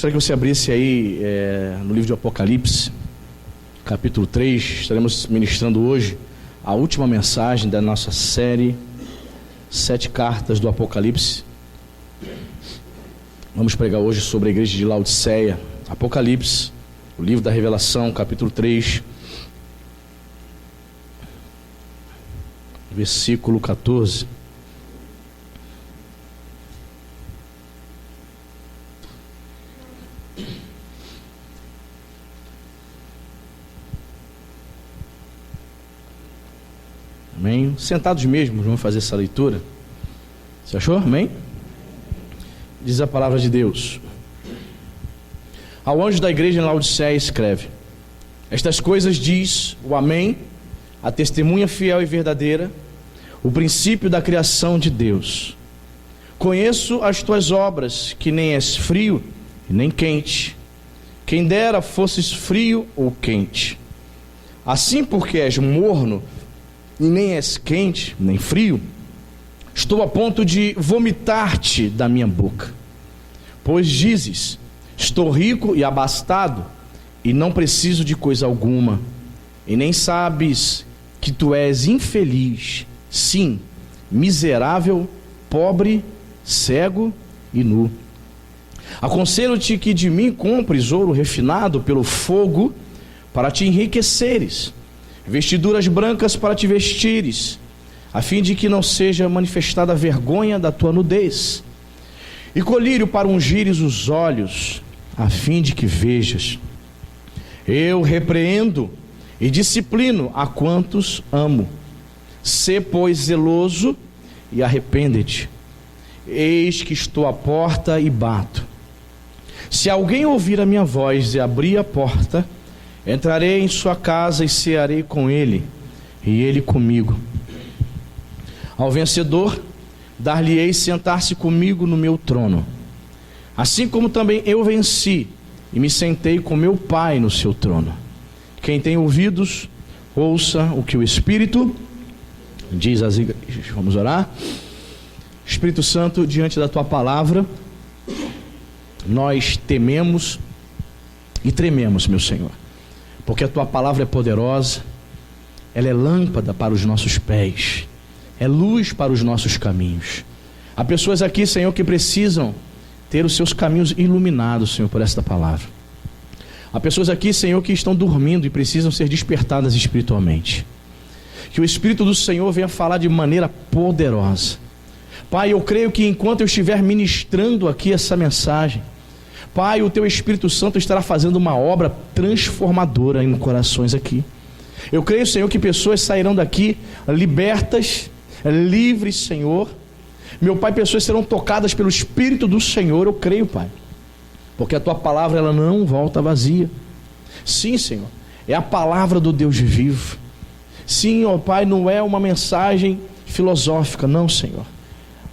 Gostaria que você abrisse aí no livro de Apocalipse, capítulo 3. Estaremos ministrando hoje a última mensagem da nossa série 7 cartas do Apocalipse. Vamos pregar hoje sobre a igreja de Laodiceia. Apocalipse, o livro da Revelação, capítulo 3, versículo 14. Amém? Sentados mesmo, vamos fazer essa leitura. Você achou? Amém? Diz a palavra de Deus: ao anjo da igreja em Laodiceia escreve: estas coisas diz o Amém, a testemunha fiel e verdadeira, o princípio da criação de Deus. Conheço as tuas obras, que nem és frio e nem quente. Quem dera fosses frio ou quente. Assim, porque és morno e nem és quente nem frio, estou a ponto de vomitar-te da minha boca. Pois dizes: estou rico e abastado, e não preciso de coisa alguma, e nem sabes que tu és infeliz, sim, miserável, pobre, cego e nu. Aconselho-te que de mim compres ouro refinado pelo fogo, para te enriqueceres, vestiduras brancas para te vestires, a fim de que não seja manifestada a vergonha da tua nudez, e colírio para ungires os olhos, a fim de que vejas. Eu repreendo e disciplino a quantos amo. Sê, pois, zeloso e arrepende-te. Eis que estou à porta e bato. Se alguém ouvir a minha voz e abrir a porta, entrarei em sua casa e cearei com ele, e ele comigo. Ao vencedor, dar-lhe-ei sentar-se comigo no meu trono, assim como também eu venci e me sentei com meu Pai no seu trono. Quem tem ouvidos, ouça o que o Espírito diz às igrejas. Vamos orar. Espírito Santo, diante da tua palavra, nós tememos e trememos, meu Senhor, porque a tua palavra é poderosa, ela é lâmpada para os nossos pés, é luz para os nossos caminhos. Há pessoas aqui, Senhor, que precisam ter os seus caminhos iluminados, Senhor, por esta palavra. Há pessoas aqui, Senhor, que estão dormindo e precisam ser despertadas espiritualmente. Que o Espírito do Senhor venha falar de maneira poderosa. Pai, eu creio que enquanto eu estiver ministrando aqui essa mensagem, Pai, o teu Espírito Santo estará fazendo uma obra transformadora em corações aqui. Eu creio, Senhor, que pessoas sairão daqui libertas, livres, Senhor. Meu Pai, pessoas serão tocadas pelo Espírito do Senhor, eu creio, Pai, porque a tua palavra, ela não volta vazia. Sim, Senhor, é a palavra do Deus vivo. Sim, ó Pai, não é uma mensagem filosófica, não, Senhor.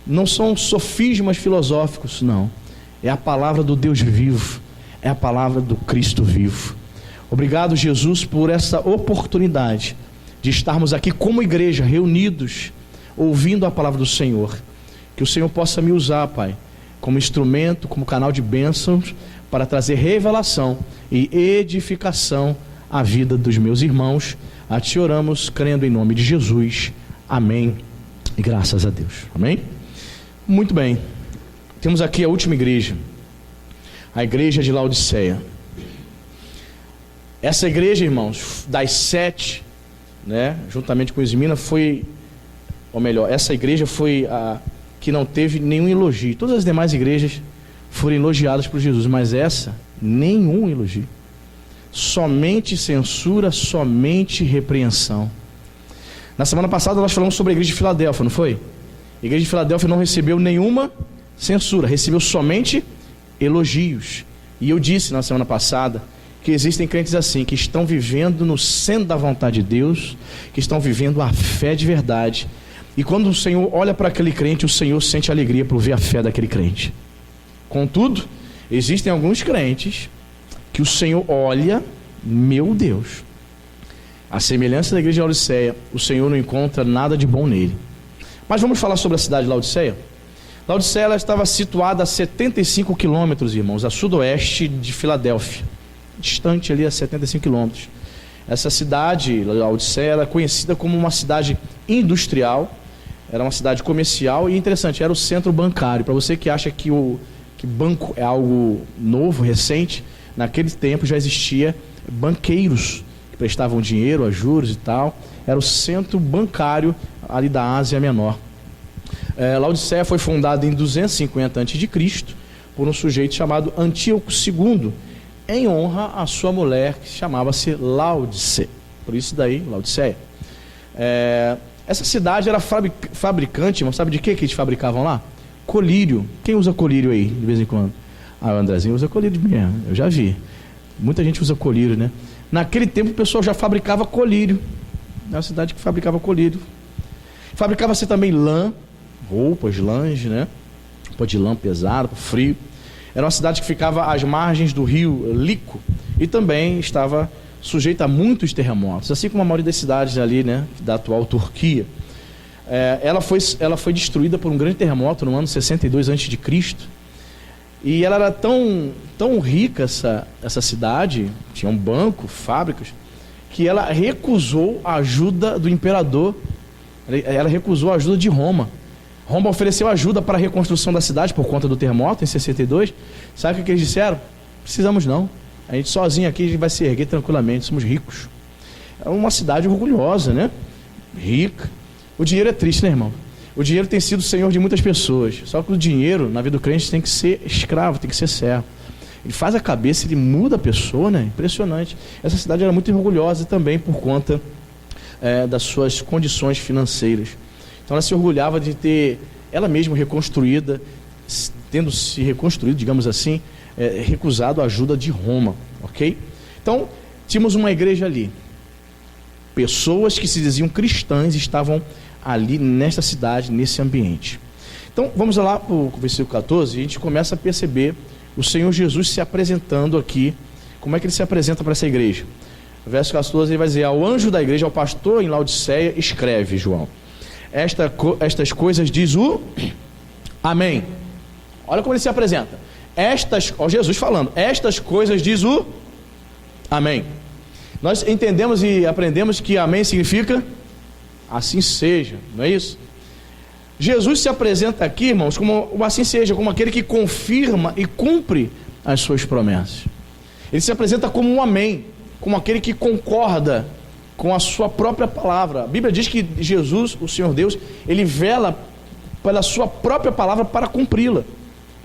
Não são sofismas filosóficos, não. É a palavra do Deus vivo, é a palavra do Cristo vivo. Obrigado, Jesus, por essa oportunidade de estarmos aqui como igreja, reunidos, ouvindo a palavra do Senhor. Que o Senhor possa me usar, Pai, como instrumento, como canal de bênçãos, para trazer revelação e edificação à vida dos meus irmãos. A Ti oramos, crendo em nome de Jesus. Amém. E graças a Deus. Amém? Muito bem. Temos aqui a última igreja, a igreja de Laodiceia. Essa igreja, irmãos, das 7, né, juntamente com Esmina, foi, ou melhor, essa igreja foi a que não teve nenhum elogio. Todas as demais igrejas foram elogiadas por Jesus, mas essa, nenhum elogio. Somente censura, somente repreensão. Na semana passada nós falamos sobre a igreja de Filadélfia, não foi? A igreja de Filadélfia não recebeu nenhuma censura, recebeu somente elogios. E eu disse na semana passada que existem crentes assim, que estão vivendo no centro da vontade de Deus, que estão vivendo a fé de verdade. E quando o Senhor olha para aquele crente, o Senhor sente alegria por ver a fé daquele crente. Contudo, existem alguns crentes que o Senhor olha, meu Deus, a semelhança da igreja de Laodiceia, o Senhor não encontra nada de bom nele. Mas vamos falar sobre a cidade de Laodiceia. Laodiceia ela estava situada a 75 quilômetros, irmãos, a sudoeste de Filadélfia, distante ali a 75 quilômetros. Essa cidade, Laodiceia, era conhecida como uma cidade industrial, era uma cidade comercial e interessante, era o centro bancário. Para você que acha que banco é algo novo, recente, naquele tempo já existia banqueiros que prestavam dinheiro a juros e tal. Era o centro bancário ali da Ásia Menor. Laodiceia foi fundada em 250 a.C. por um sujeito chamado Antíoco II, em honra à sua mulher, que chamava-se Laodice. Por isso daí, Laodiceia. Essa cidade era fabricante, mas sabe de que eles fabricavam lá? Colírio. Quem usa colírio aí, de vez em quando? O Andrezinho usa colírio mesmo, eu já vi. Muita gente usa colírio, né? Naquele tempo o pessoal já fabricava colírio. É uma cidade que fabricava colírio. Fabricava-se também lã, roupas, lãs, né? Roupa de lã pesada, frio. Era uma cidade que ficava às margens do rio Lico e também estava sujeita a muitos terremotos, assim como a maioria das cidades ali, né, da atual Turquia. Ela foi destruída por um grande terremoto no ano 62 a.C. E ela era tão rica, essa cidade, tinha um banco, fábricas, que ela recusou a ajuda do imperador, ela recusou a ajuda de Roma. Roma ofereceu ajuda para a reconstrução da cidade por conta do terremoto em 62. Sabe o que eles disseram? Precisamos não. A gente sozinho aqui a gente vai se erguer tranquilamente, somos ricos. É uma cidade orgulhosa, né? Rica. O dinheiro é triste, né, irmão? O dinheiro tem sido o senhor de muitas pessoas. Só que o dinheiro, na vida do crente, tem que ser escravo, tem que ser servo. Ele faz a cabeça, ele muda a pessoa, né? Impressionante. Essa cidade era muito orgulhosa também por conta das suas condições financeiras. Então ela se orgulhava de ter ela mesma reconstruída, tendo se reconstruído, digamos assim, recusado a ajuda de Roma, ok? Então, tínhamos uma igreja ali. Pessoas que se diziam cristãs estavam ali nesta cidade, nesse ambiente. Então, vamos lá para o versículo 14 e a gente começa a perceber o Senhor Jesus se apresentando aqui. Como é que ele se apresenta para essa igreja? No verso 14 ele vai dizer: ao anjo da igreja, ao pastor em Laodiceia, escreve, João, estas coisas diz o Amém. Olha como ele se apresenta. Jesus falando, estas coisas diz o Amém. Nós entendemos e aprendemos que Amém significa assim seja, não é isso? Jesus se apresenta aqui, irmãos, como o assim seja, como aquele que confirma e cumpre as suas promessas. Ele se apresenta como um Amém, como aquele que concorda com a sua própria palavra. A Bíblia diz que Jesus, o Senhor Deus, ele vela pela sua própria palavra para cumpri-la.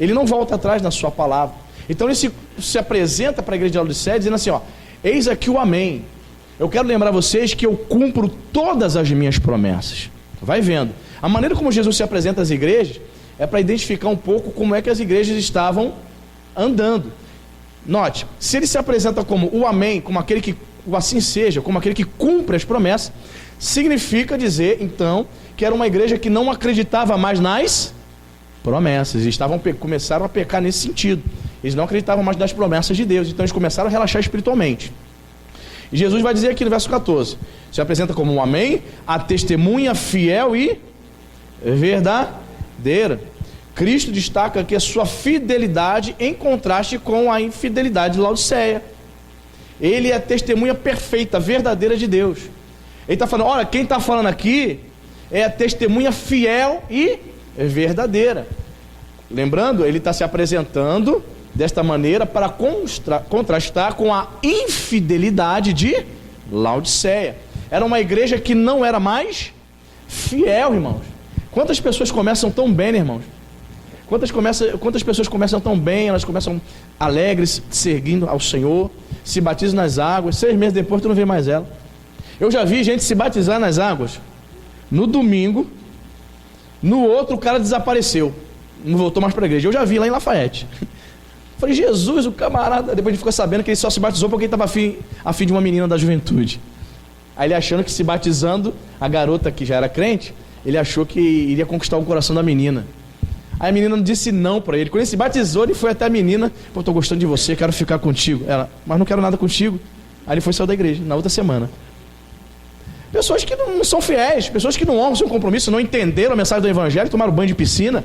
Ele não volta atrás na sua palavra. Então ele se apresenta para a igreja de Laodiceia dizendo assim, eis aqui o Amém. Eu quero lembrar vocês que eu cumpro todas as minhas promessas. Vai vendo. A maneira como Jesus se apresenta às igrejas é para identificar um pouco como é que as igrejas estavam andando. Note, se ele se apresenta como o Amém, como aquele que, o assim seja, como aquele que cumpre as promessas, significa dizer, então, que era uma igreja que não acreditava mais nas promessas. Eles começaram a pecar nesse sentido. Eles não acreditavam mais nas promessas de Deus, então eles começaram a relaxar espiritualmente. E Jesus vai dizer aqui no verso 14, se apresenta como um Amém, a testemunha fiel e verdadeira. Cristo destaca aqui a sua fidelidade em contraste com a infidelidade de Laodiceia. Ele é a testemunha perfeita, verdadeira de Deus. Ele está falando, olha, quem está falando aqui é a testemunha fiel e verdadeira. Lembrando, ele está se apresentando desta maneira para contrastar com a infidelidade de Laodiceia. Era uma igreja que não era mais fiel, irmãos. Quantas pessoas começam tão bem, né, irmãos? Quantas pessoas começam tão bem, elas começam alegres, seguindo ao Senhor, se batizam nas águas, 6 meses depois tu não vê mais ela. Eu já vi gente se batizar nas águas no domingo, no outro o cara desapareceu, não voltou mais para a igreja. Eu já vi lá em Lafayette. Falei, Jesus, o camarada, depois ele ficou sabendo que ele só se batizou porque ele estava afim de uma menina da juventude. Aí ele achando que se batizando, a garota que já era crente, ele achou que iria conquistar o coração da menina. Aí a menina disse não para ele. Quando ele se batizou, ele foi até a menina, pô, estou gostando de você, quero ficar contigo. Ela, mas não quero nada contigo. Aí ele foi sair da igreja, na outra semana. Pessoas que não são fiéis, pessoas que não honram seu compromisso, não entenderam a mensagem do evangelho, tomaram banho de piscina.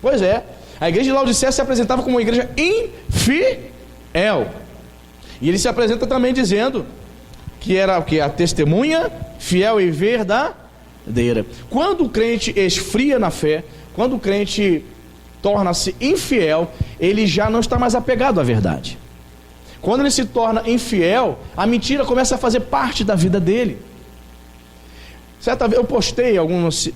Pois é, a igreja de Laodiceia se apresentava como uma igreja infiel. E ele se apresenta também dizendo que era o que? A testemunha fiel e verdadeira. Quando o crente esfria na fé, quando o crente torna-se infiel, ele já não está mais apegado à verdade. Quando ele se torna infiel, a mentira começa a fazer parte da vida dele. Certa vez eu postei, uns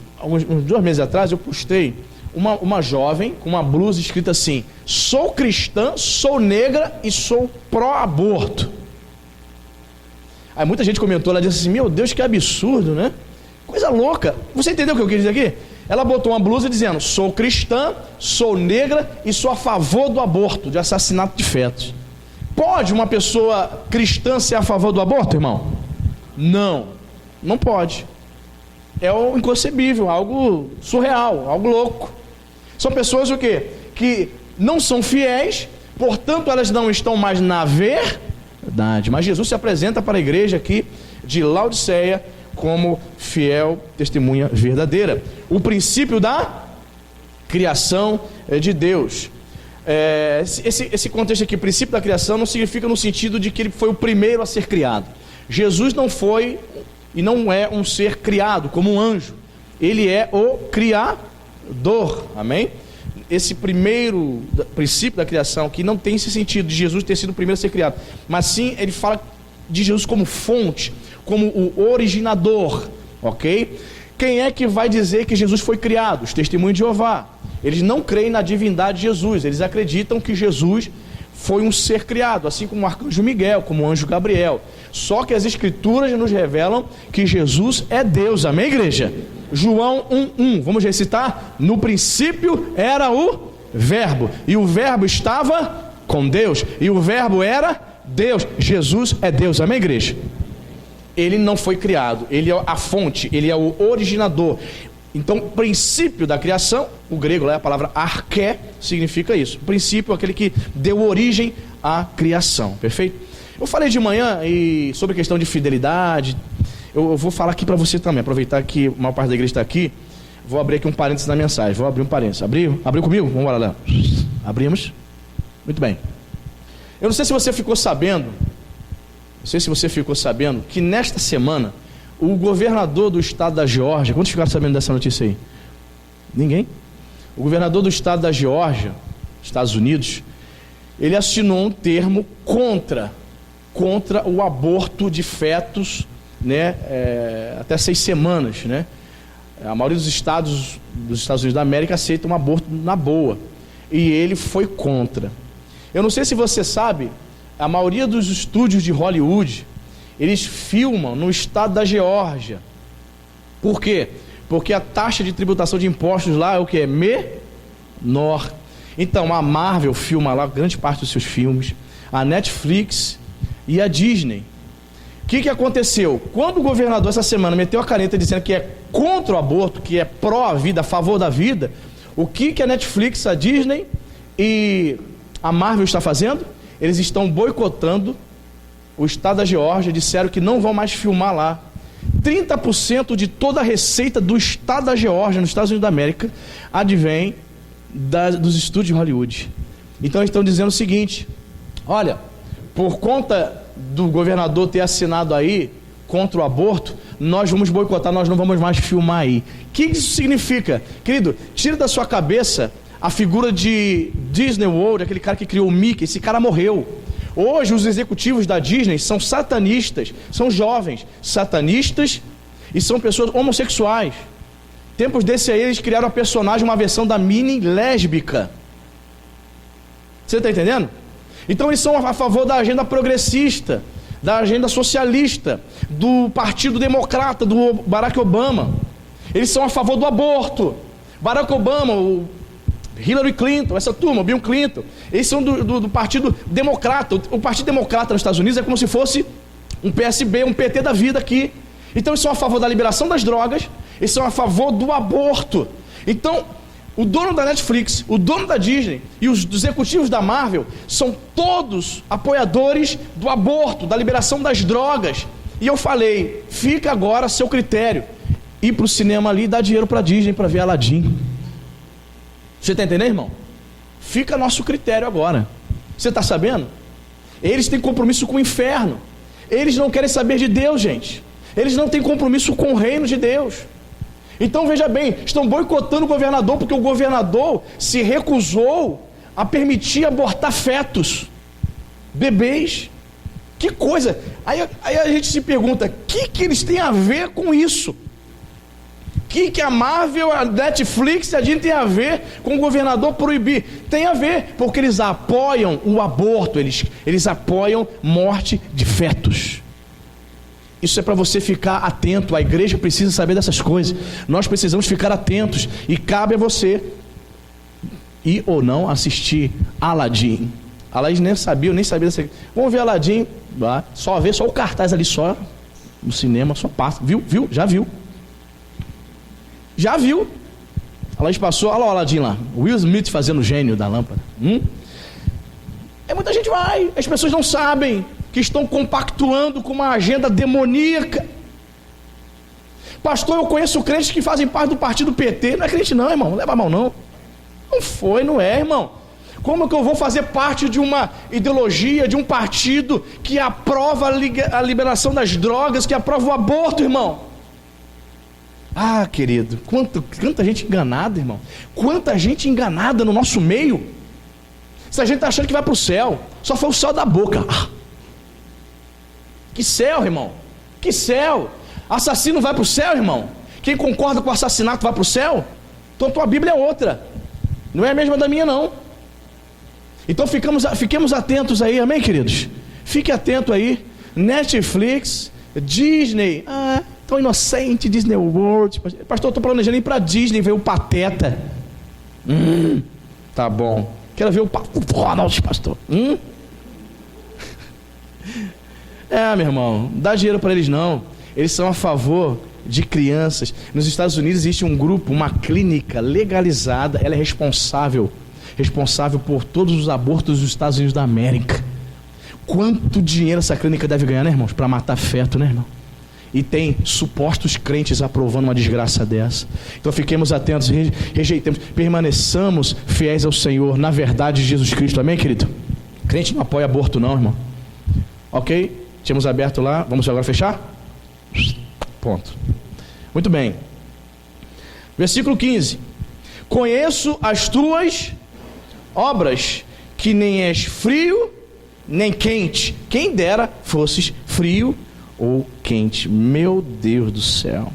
2 meses atrás, eu postei uma jovem com uma blusa escrita assim: sou cristã, sou negra e sou pró-aborto. Aí muita gente comentou, ela disse assim: meu Deus, que absurdo, né? Coisa louca. Você entendeu o que eu quis dizer aqui? Ela botou uma blusa dizendo: sou cristã, sou negra e sou a favor do aborto, de assassinato de fetos. Pode uma pessoa cristã ser a favor do aborto, irmão? Não, não pode. É o inconcebível, algo surreal, algo louco. São pessoas o quê? Que não são fiéis, portanto elas não estão mais na verdade. Mas Jesus se apresenta para a igreja aqui de Laodiceia como fiel testemunha verdadeira. O princípio da criação de Deus. Esse contexto aqui, princípio da criação, não significa no sentido de que ele foi o primeiro a ser criado. Jesus não foi e não é um ser criado como um anjo. Ele é o Criador. Amém? Esse primeiro princípio da criação, que não tem esse sentido de Jesus ter sido o primeiro a ser criado, mas sim ele fala de Jesus como fonte, como o originador, ok? Quem é que vai dizer que Jesus foi criado? Os testemunhos de Jeová. Eles não creem na divindade de Jesus, eles acreditam que Jesus foi um ser criado, assim como o arcanjo Miguel, como o anjo Gabriel. Só que as escrituras nos revelam que Jesus é Deus, amém, igreja? João 1:1, vamos recitar? No princípio era o verbo, e o verbo estava com Deus, e o verbo era Deus. Jesus é Deus, amém, igreja? Ele não foi criado, ele é a fonte, ele é o originador. Então, princípio da criação, o grego lá, a palavra arché, significa isso. O princípio é aquele que deu origem à criação, perfeito? Eu falei de manhã sobre a questão de fidelidade. Eu vou falar aqui para você também, aproveitar que a maior parte da igreja está aqui. Vou abrir aqui um parênteses na mensagem, vou abrir um parênteses. Abriu comigo? Vamos lá. Abrimos? Muito bem. Eu não sei se você ficou sabendo, que nesta semana, o governador do estado da Geórgia, quantos ficaram sabendo dessa notícia aí? Ninguém? O governador do estado da Geórgia, Estados Unidos, ele assinou um termo contra o aborto de fetos, né, até 6 semanas, né? A maioria dos Estados Unidos da América aceita um aborto na boa, e ele foi contra. Eu não sei se você sabe, a maioria dos estúdios de Hollywood, eles filmam no estado da Geórgia. Por quê? Porque a taxa de tributação de impostos lá é o que? É menor. Então a Marvel filma lá grande parte dos seus filmes, a Netflix e a Disney. O que aconteceu? Quando o governador essa semana meteu a caneta dizendo que é contra o aborto, que é pró-vida, a favor da vida, o que a Netflix, a Disney e a Marvel está fazendo? Eles estão boicotando o estado da Geórgia, disseram que não vão mais filmar lá. 30% de toda a receita do estado da Geórgia, nos Estados Unidos da América, advém dos estúdios de Hollywood. Então eles estão dizendo o seguinte: olha, por conta do governador ter assinado aí contra o aborto, nós vamos boicotar, nós não vamos mais filmar aí. O que isso significa? Querido, tira da sua cabeça a figura de Disney World, aquele cara que criou o Mickey. Esse cara morreu. Hoje os executivos da Disney são satanistas, são jovens satanistas e são pessoas homossexuais. Tempos desse aí eles criaram a personagem, uma versão da Minnie lésbica. Você está entendendo? Então eles são a favor da agenda progressista, da agenda socialista, do Partido Democrata, do Barack Obama. Eles são a favor do aborto. Barack Obama, o Hillary Clinton, essa turma, Bill Clinton, eles são do Partido Democrata. O Partido Democrata nos Estados Unidos é como se fosse um PSB, um PT da vida aqui. Então eles são a favor da liberação das drogas, eles são a favor do aborto. Então, o dono da Netflix, o dono da Disney e os executivos da Marvel são todos apoiadores do aborto, da liberação das drogas. E eu falei, fica agora a seu critério, ir para o cinema ali e dar dinheiro para a Disney para ver Aladdin. Você está entendendo, irmão? Fica a nosso critério agora. Você está sabendo? Eles têm compromisso com o inferno. Eles não querem saber de Deus, gente. Eles não têm compromisso com o reino de Deus. Então veja bem, estão boicotando o governador porque o governador se recusou a permitir abortar fetos, bebês. Que coisa! Aí a gente se pergunta, o que eles têm a ver com isso? O que a Marvel, a Netflix, a gente tem a ver com o governador proibir? Tem a ver, porque eles apoiam o aborto, eles apoiam morte de fetos. Isso é para você ficar atento. A igreja precisa saber dessas coisas. Nós precisamos ficar atentos. E cabe a você ir ou não assistir Aladdin. Aladdin nem sabia dessa. Vamos ver Aladdin. Só ver, só o cartaz ali, só no cinema, só passa. Viu? Já viu. Aladdin passou, olha lá o Aladdin lá. Will Smith fazendo o gênio da lâmpada. Muita gente vai. As pessoas não sabem que estão compactuando com uma agenda demoníaca. Pastor, eu conheço crentes que fazem parte do partido PT. Não é crente não, irmão, não leva a mão não. Não é, irmão. Como que eu vou fazer parte de uma ideologia, de um partido que aprova a liberação das drogas, que aprova o aborto, irmão? Ah, querido, quanta gente enganada, irmão. Quanta gente enganada no nosso meio. Se a gente está achando que vai para o céu, só foi o céu da boca. Que céu, irmão? Que céu? Assassino vai para o céu, irmão? Quem concorda com o assassinato vai para o céu? Então tua Bíblia é outra. Não é a mesma da minha, não. Então fiquemos atentos aí, amém, queridos? Fique atento aí. Netflix, Disney. Tão inocente, Disney World. Pastor, eu estou planejando ir para Disney ver o Pateta. Tá bom. Quero ver o Ronald, pastor. Meu irmão, não dá dinheiro para eles não. Eles são a favor de crianças. Nos Estados Unidos existe um grupo, uma clínica legalizada. Ela é responsável por todos os abortos dos Estados Unidos da América. Quanto dinheiro essa clínica deve ganhar, né, irmãos? Para matar feto, né, irmão? E tem supostos crentes aprovando uma desgraça dessa. Então fiquemos atentos, rejeitemos, permaneçamos fiéis ao Senhor, na verdade de Jesus Cristo, amém, querido? Crente não apoia aborto não, irmão. Ok? Tínhamos aberto lá, vamos agora fechar? Ponto. Muito bem. Versículo 15. Conheço as tuas obras, que nem és frio, nem quente. Quem dera fosses frio ou quente. Meu Deus do céu.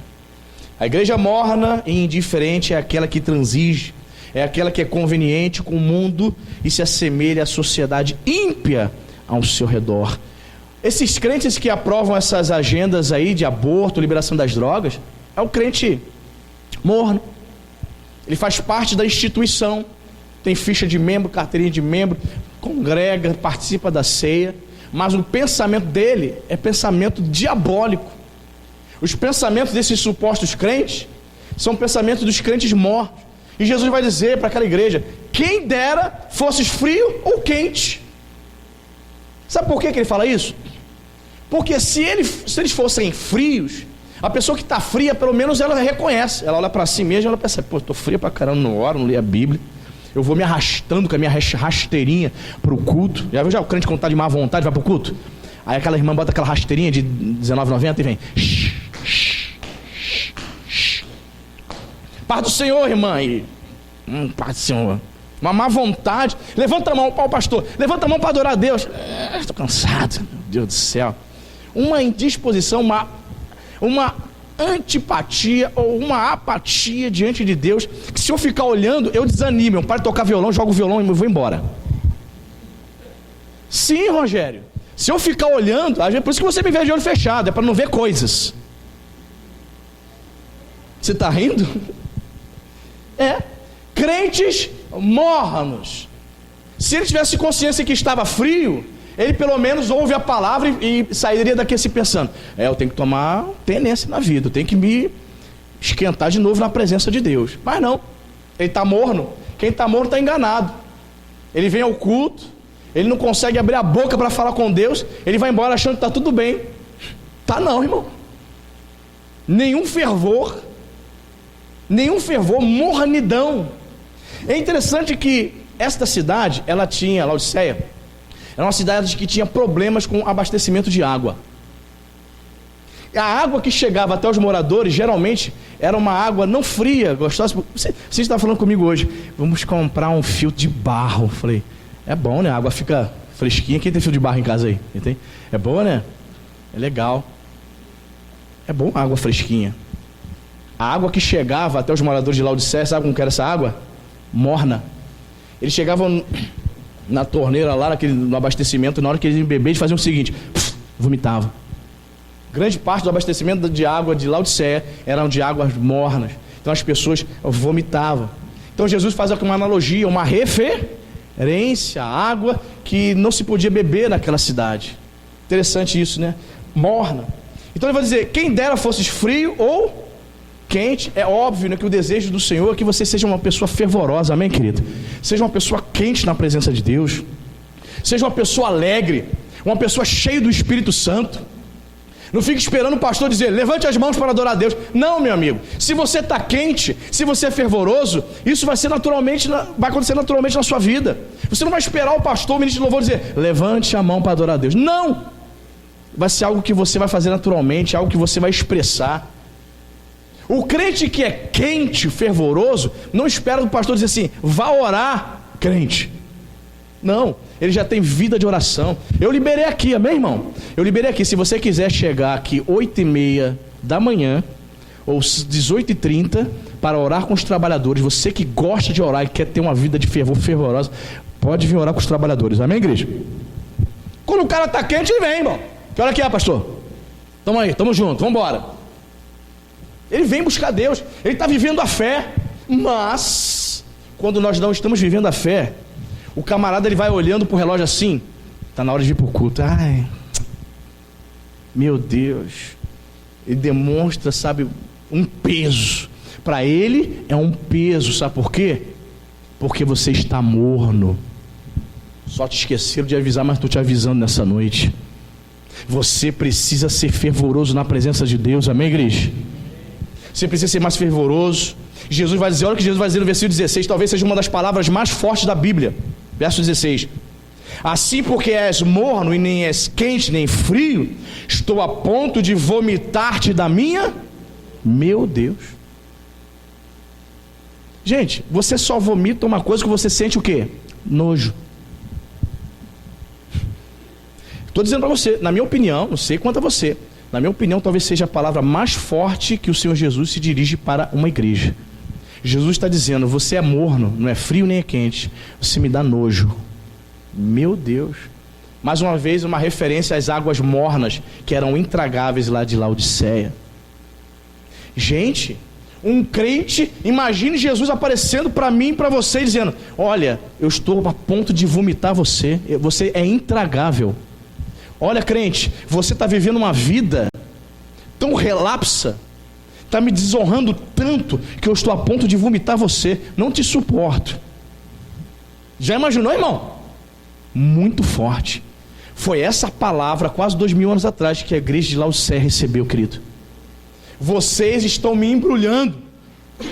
A igreja morna e indiferente é aquela que transige, é aquela que é conveniente com o mundo e se assemelha à sociedade ímpia ao seu redor. Esses crentes que aprovam essas agendas aí de aborto, liberação das drogas, é o crente morno. Ele faz parte da instituição, tem ficha de membro, carteirinha de membro, congrega, participa da ceia, mas o pensamento dele é pensamento diabólico. Os pensamentos desses supostos crentes são pensamentos dos crentes mortos. E Jesus vai dizer para aquela igreja: quem dera fosses frio ou quente. Sabe por que ele fala isso? Porque se eles fossem frios, a pessoa que está fria, pelo menos ela reconhece. Ela olha para si mesma e ela pensa: pô, estou fria para caramba, não oro, não leio a Bíblia. Eu vou me arrastando com a minha rasteirinha para o culto. Já viu o crente quando está de má vontade, vai para o culto? Aí aquela irmã bota aquela rasteirinha de R$19,90 e vem. Paz do Senhor, irmã. E, paz do Senhor. Uma má vontade. Levanta a mão, pau, pastor. Levanta a mão para adorar a Deus. Estou cansado, meu Deus do céu. Uma indisposição, uma antipatia ou uma apatia diante de Deus, que se eu ficar olhando, eu desanimo. Eu paro de tocar violão, jogo o violão e vou embora. Sim, Rogério. Se eu ficar olhando, por isso que você me vê de olho fechado, é para não ver coisas. Você está rindo? Crentes mornos. Se ele tivesse consciência que estava frio, ele pelo menos ouve a palavra e sairia daqui assim pensando: eu tenho que tomar tenência na vida, eu tenho que me esquentar de novo na presença de Deus. Mas não, ele está morno. Quem está morno está enganado. Ele vem ao culto, ele não consegue abrir a boca para falar com Deus, ele vai embora achando que está tudo bem. Tá não, irmão. Nenhum fervor, mornidão. É interessante que esta cidade, ela tinha, Laodiceia, era uma cidade que tinha problemas com abastecimento de água. A água que chegava até os moradores, geralmente, era uma água não fria, gostosa. Você está falando comigo hoje, vamos comprar um filtro de barro. Eu falei, é bom, né? A água fica fresquinha. Quem tem filtro de barro em casa aí? Tem? É boa, né? É legal. É bom a água fresquinha. A água que chegava até os moradores de Laodiceia, sabe como que era essa água? Morna. Eles chegavam na torneira lá, no abastecimento, na hora que eles iam beber, eles faziam o seguinte, vomitavam. Grande parte do abastecimento de água de Laodiceia eram de águas mornas. Então as pessoas vomitavam. Então Jesus faz aqui uma analogia, uma referência à água que não se podia beber naquela cidade. Interessante isso, né? Morna. Então ele vai dizer, quem dera fosses frio ou quente. É óbvio, né, que o desejo do Senhor é que você seja uma pessoa fervorosa, amém, querido? Seja uma pessoa quente na presença de Deus. Seja uma pessoa alegre, uma pessoa cheia do Espírito Santo. Não fique esperando o pastor dizer, levante as mãos para adorar a Deus. Não, meu amigo, se você está quente, se você é fervoroso, isso vai acontecer naturalmente na sua vida. Você não vai esperar o pastor, o ministro de louvor dizer, levante a mão para adorar a Deus. Não! Vai ser algo que você vai fazer naturalmente, algo que você vai expressar. O crente que é quente, fervoroso, não espera do pastor dizer assim, vá orar, crente. Não, ele já tem vida de oração. Eu liberei aqui, amém, irmão? Eu liberei aqui, se você quiser chegar aqui 8h30 da manhã ou 18h30 para orar com os trabalhadores, você que gosta de orar e quer ter uma vida de fervor fervorosa, pode vir orar com os trabalhadores, amém, igreja? Quando o cara está quente, ele vem, irmão. Que hora que é, pastor? Tamo aí, tamo junto, vamos embora. Ele vem buscar Deus, ele está vivendo a fé. Mas quando nós não estamos vivendo a fé, o camarada ele vai olhando para o relógio assim, está na hora de ir para o culto. Ai, meu Deus. Ele demonstra, sabe, um peso. Para ele é um peso, sabe por quê? Porque você está morno. Só te esqueceram de avisar, mas estou te avisando nessa noite. Você precisa ser fervoroso na presença de Deus, amém, igreja? Você precisa ser mais fervoroso. Jesus vai dizer, olha o que Jesus vai dizer no versículo 16, talvez seja uma das palavras mais fortes da Bíblia. Verso 16. Assim, porque és morno e nem és quente nem frio, estou a ponto de vomitar-te da minha... Meu Deus. Gente, você só vomita uma coisa que você sente o quê? Nojo. Estou dizendo para você, na minha opinião, não sei quanto a você, na minha opinião, talvez seja a palavra mais forte que o Senhor Jesus se dirige para uma igreja. Jesus está dizendo, você é morno, não é frio nem é quente, você me dá nojo. Meu Deus. Mais uma vez, uma referência às águas mornas, que eram intragáveis lá de Laodiceia. Gente, um crente, imagine Jesus aparecendo para mim e para você, dizendo, olha, eu estou a ponto de vomitar você, você é intragável. Olha, crente, você está vivendo uma vida tão relapsa, está me desonrando tanto, que eu estou a ponto de vomitar você, não te suporto. Já imaginou, irmão? Muito forte. Foi essa palavra, quase 2000 anos atrás, que a igreja de Laodiceia recebeu, querido. Vocês estão me embrulhando,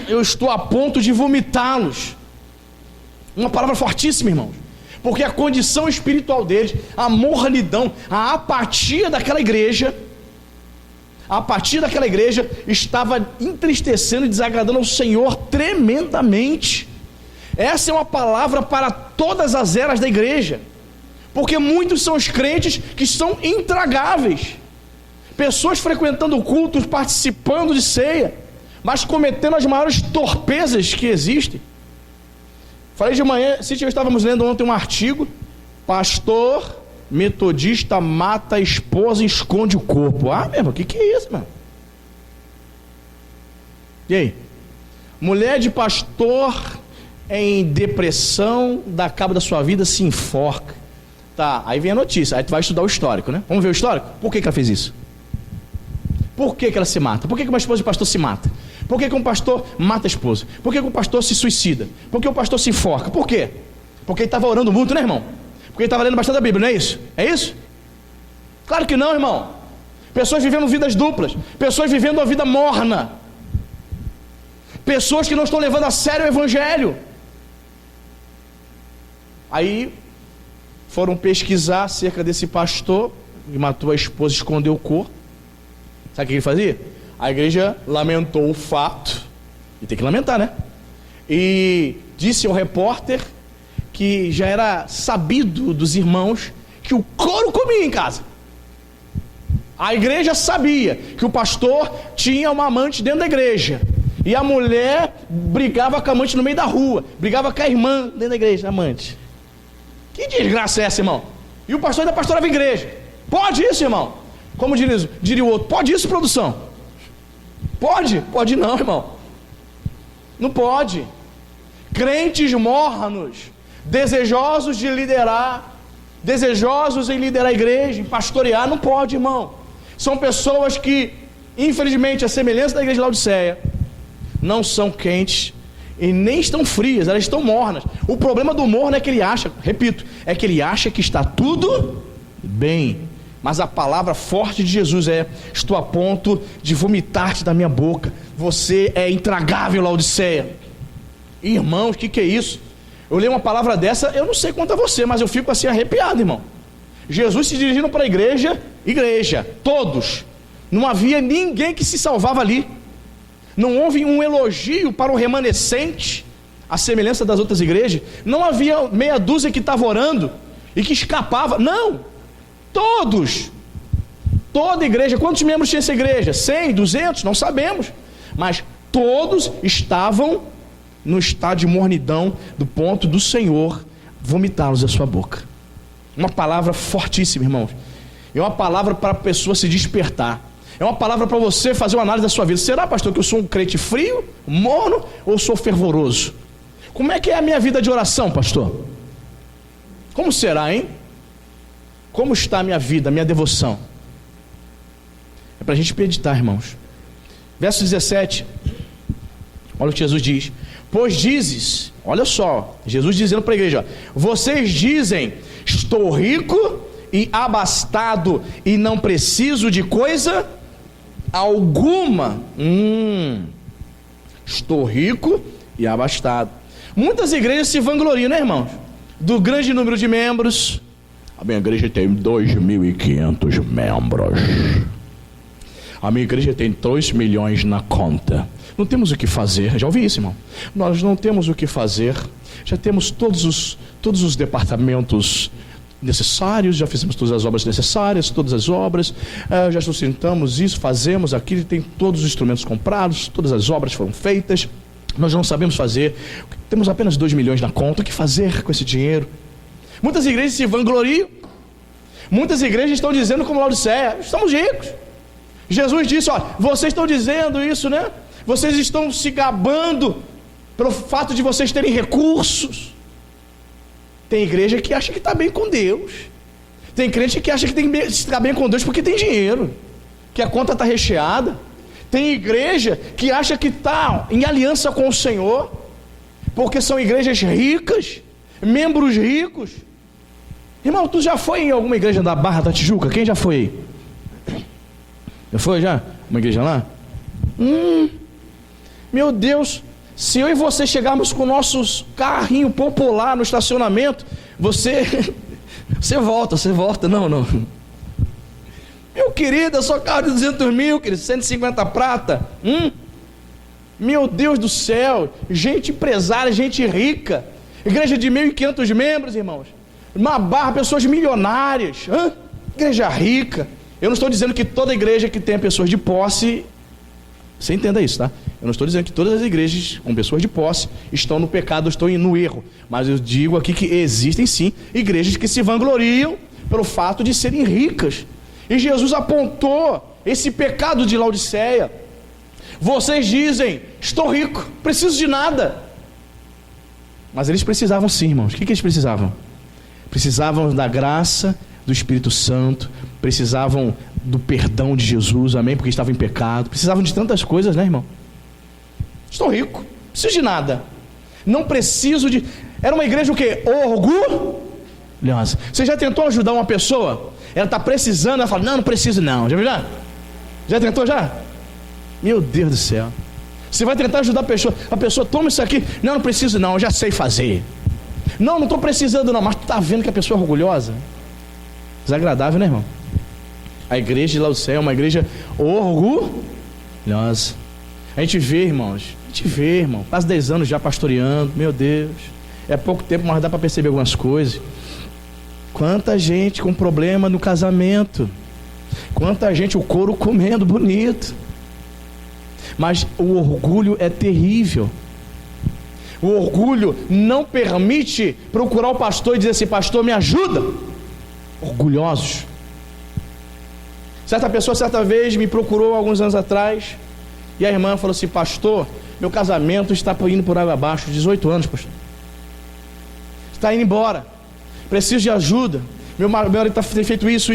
eu estou a ponto de vomitá-los. Uma palavra fortíssima, irmãos. Porque a condição espiritual deles, a mornidão, a apatia daquela igreja, estava entristecendo e desagradando ao Senhor tremendamente. Essa é uma palavra para todas as eras da igreja, porque muitos são os crentes que são intragáveis, pessoas frequentando cultos, participando de ceia, mas cometendo as maiores torpezas que existem. Falei de manhã, estávamos lendo ontem um artigo, pastor metodista mata a esposa e esconde o corpo. Ah, meu irmão, o que é isso, mano? E aí? Mulher de pastor em depressão, dá cabo da sua vida, se enforca. Tá, aí vem a notícia, aí tu vai estudar o histórico, né? Vamos ver o histórico? Por que ela fez isso? Por que ela se mata? Por que uma esposa de pastor se mata? Por que um pastor mata a esposa? Por que um pastor se suicida? Por que o pastor se enforca? Por quê? Porque ele estava orando muito, né, irmão? Porque ele estava lendo bastante a Bíblia, não é isso? É isso? Claro que não, irmão. Pessoas vivendo vidas duplas, pessoas vivendo uma vida morna, pessoas que não estão levando a sério o Evangelho. Aí foram pesquisar acerca desse pastor que matou a esposa e escondeu o corpo. Sabe o que ele fazia? A igreja lamentou o fato, e tem que lamentar, né? E disse ao repórter que já era sabido dos irmãos que o couro comia em casa. A igreja sabia que o pastor tinha uma amante dentro da igreja, e a mulher brigava com a amante no meio da rua, brigava com a irmã dentro da igreja, amante. Que desgraça é essa, irmão? E o pastor ainda pastorava a igreja. Pode isso, irmão? Como diria o outro, pode isso, produção? Pode? Pode não, irmão. Não pode. Crentes mornos, desejosos de liderar, desejosos em liderar a igreja, em pastorear, não pode, irmão. São pessoas que, infelizmente, a semelhança da igreja de Laodiceia, não são quentes e nem estão frias, elas estão mornas. O problema do morno é que ele acha, repito, é que ele acha que está tudo bem. Mas a palavra forte de Jesus é: estou a ponto de vomitar-te da minha boca. Você é intragável, Laodiceia. Irmãos, o que é isso? Eu leio uma palavra dessa, eu não sei quanto a você, mas eu fico assim arrepiado, irmão. Jesus se dirigindo para a igreja, todos. Não havia ninguém que se salvava ali. Não houve um elogio para o remanescente, à semelhança das outras igrejas. Não havia meia dúzia que estava orando e que escapava. Não, todos. Toda igreja. Quantos membros tinha essa igreja? 100, 200? Não sabemos. Mas todos estavam no estado de mornidão, do ponto do Senhor vomitá-los da sua boca. Uma palavra fortíssima, irmãos. É uma palavra para a pessoa se despertar. É uma palavra para você fazer uma análise da sua vida. Será, pastor, que eu sou um crente frio, morno, ou sou fervoroso? Como é que é a minha vida de oração, pastor? Como será, hein? Como está a minha vida, a minha devoção? É para a gente meditar, irmãos. Verso 17. Olha o que Jesus diz. Pois dizes, olha só, Jesus dizendo para a igreja: vocês dizem, estou rico e abastado e não preciso de coisa alguma. Estou rico e abastado. Muitas igrejas se vangloriam, né, irmãos? Do grande número de membros. A minha igreja tem 2.500 membros. A minha igreja tem 2 milhões na conta. Não temos o que fazer. Já ouvi isso, irmão? Nós não temos o que fazer. Já temos todos os departamentos necessários, já fizemos todas as obras necessárias, todas as obras, já sustentamos isso, fazemos aquilo, tem todos os instrumentos comprados, todas as obras foram feitas. Nós não sabemos fazer. Temos apenas 2 milhões na conta. O que fazer com esse dinheiro? Muitas igrejas se vangloriam. Muitas igrejas estão dizendo como Laodiceia: estamos ricos. Jesus disse: ó, vocês estão dizendo isso, né? Vocês estão se gabando pelo fato de vocês terem recursos. Tem igreja que acha que está bem com Deus. Tem crente que acha que tem que estar bem com Deus porque tem dinheiro, que a conta está recheada. Tem igreja que acha que está em aliança com o Senhor, porque são igrejas ricas, membros ricos. Irmão, tu já foi em alguma igreja da Barra da Tijuca? Quem já foi aí? Já foi já? Uma igreja lá? Meu Deus, se eu e você chegarmos com o nosso carrinho popular no estacionamento, você volta, não. Meu querido, é só carro de 200 mil, querido, 150 prata. Meu Deus do céu, gente empresária, gente rica, igreja de 1.500 membros, irmãos, uma Barra, pessoas milionárias, igreja rica. Eu não estou dizendo que toda igreja que tenha pessoas de posse, você entenda isso, tá? Eu não estou dizendo que todas as igrejas com pessoas de posse estão no pecado, estão no erro, mas eu digo aqui que existem sim igrejas que se vangloriam pelo fato de serem ricas, e Jesus apontou esse pecado de Laodiceia. Vocês dizem, estou rico, preciso de nada. Mas eles precisavam sim, irmãos. O que eles precisavam? Precisavam da graça do Espírito Santo, precisavam do perdão de Jesus, amém? Porque estavam em pecado, precisavam de tantas coisas, né, irmão? Estou rico, não preciso de nada, não preciso de... Era uma igreja o quê? Orgulhosa. Você já tentou ajudar uma pessoa? Ela está precisando, ela fala, não preciso não. Já viu já? Já tentou já? Meu Deus do céu. Você vai tentar ajudar a pessoa, toma isso aqui, não preciso não, eu já sei fazer. Não estou precisando não, mas tu está vendo que a pessoa é orgulhosa? Desagradável, né, irmão? A igreja de Laodiceia é uma igreja orgulhosa. A gente vê, irmãos, quase 10 anos já pastoreando, meu Deus, é pouco tempo, mas dá para perceber algumas coisas. Quanta gente com problema no casamento, quanta gente o couro comendo bonito, mas o orgulho é terrível. O orgulho não permite procurar o pastor e dizer assim: pastor, me ajuda. Orgulhosos. Certa pessoa, certa vez, me procurou alguns anos atrás, e a irmã falou assim: pastor, meu casamento está indo por água abaixo, 18 anos, pastor. Está indo embora. Preciso de ajuda. Meu marido tem feito isso.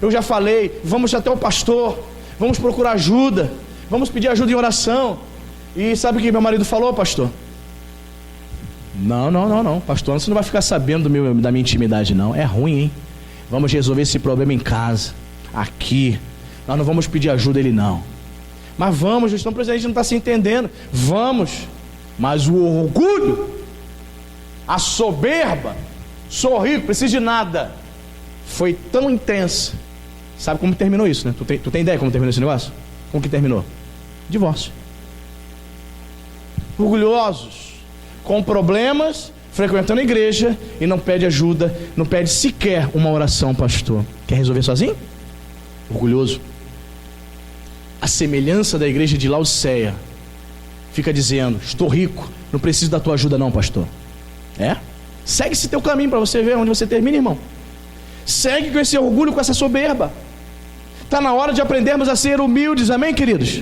Eu já falei, vamos até o pastor, vamos procurar ajuda, vamos pedir ajuda em oração. E sabe o que meu marido falou, pastor? Não, pastor, você não vai ficar sabendo da minha intimidade, não. É ruim, hein? Vamos resolver esse problema em casa, aqui. Nós não vamos pedir ajuda a ele, não. Mas vamos, a gente não está se entendendo. Vamos. Mas o orgulho, a soberba, sou rico, preciso de nada, foi tão intensa. Sabe como terminou isso, né? Tu tem ideia como terminou esse negócio? Como que terminou? Divórcio. Orgulhosos, com problemas, frequentando a igreja e não pede ajuda, não pede sequer uma oração, pastor. Quer resolver sozinho? Orgulhoso. A semelhança da igreja de Laodiceia, fica dizendo: estou rico, não preciso da tua ajuda não, pastor. Segue esse teu caminho para você ver onde você termina, irmão. Segue com esse orgulho, com essa soberba. Está na hora de aprendermos a ser humildes, amém, queridos?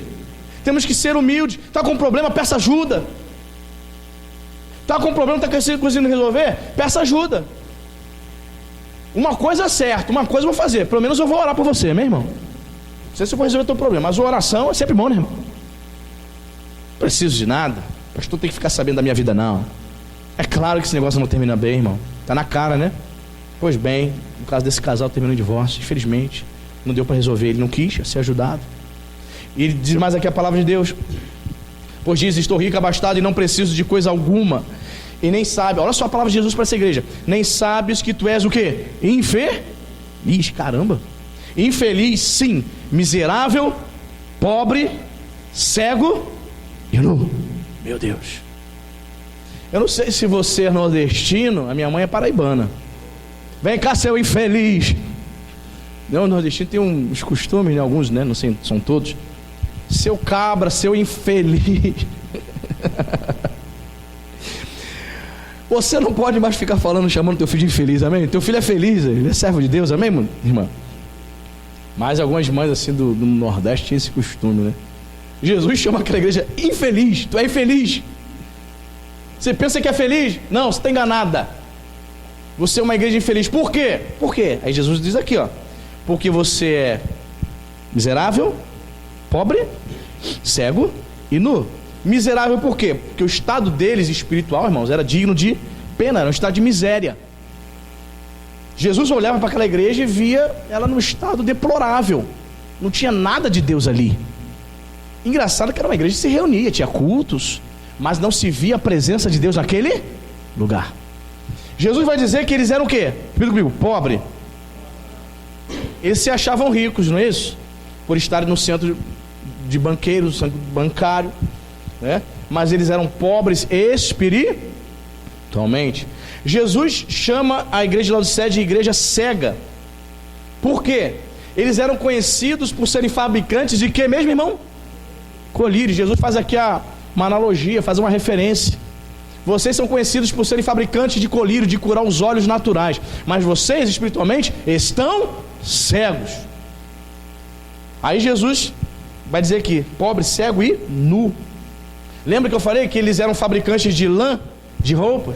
Temos que ser humildes. Está com problema, peça ajuda. Está com problema, está conseguindo resolver? Peça ajuda. Uma coisa é certa, uma coisa eu vou fazer, pelo menos eu vou orar por você, meu irmão. Não sei se eu vou resolver o teu problema, mas a oração é sempre bom, né, irmão? Não preciso de nada, o pastor tem que ficar sabendo da minha vida, não. É claro que esse negócio não termina bem, irmão. Está na cara, né? Pois bem, no caso desse casal terminou em divórcio, infelizmente. Não deu para resolver, ele não quis ser ajudado. E ele diz mais aqui a palavra de Deus: pois diz, estou rico, abastado e não preciso de coisa alguma. E nem sabe, olha só a palavra de Jesus para essa igreja: nem sabes que tu és o quê? Infeliz, caramba. Infeliz, sim, miserável, pobre, cego e nu. Meu Deus. Eu não sei se você é nordestino, a minha mãe é paraibana. Vem cá, seu infeliz. Não, o nordestino tem uns costumes, né? Alguns, né? Não sei, são todos. Seu cabra, seu infeliz. Você não pode mais ficar falando, chamando teu filho de infeliz, amém? Teu filho é feliz, ele é servo de Deus, amém, irmã? Mas algumas mães assim do Nordeste tinham esse costume, né? Jesus chama aquela igreja infeliz. Tu é infeliz. Você pensa que é feliz? Não, você está enganada. Você é uma igreja infeliz. Por quê? Por quê? Aí Jesus diz aqui, ó: porque você é miserável, pobre, cego e nu. Miserável por quê? Porque o estado deles espiritual, irmãos, era digno de pena, era um estado de miséria. Jesus olhava para aquela igreja e via ela num estado deplorável. Não tinha nada de Deus ali. Engraçado que era uma igreja que se reunia, tinha cultos, mas não se via a presença de Deus naquele lugar. Jesus vai dizer que eles eram o quê? Pobre. Eles se achavam ricos, não é isso? Por estarem no centro de banqueiros, centro bancário, né? Mas eles eram pobres espiritualmente. Jesus chama a igreja de Laodiceia de igreja cega. Por quê? Eles eram conhecidos por serem fabricantes de quê mesmo, irmão? Colírios. Jesus faz aqui uma analogia, faz uma referência. Vocês são conhecidos por serem fabricantes de colírio, de curar os olhos naturais, mas vocês espiritualmente estão cegos. Aí Jesus vai dizer aqui: pobre, cego e nu. Lembra que eu falei que eles eram fabricantes de lã, de roupas?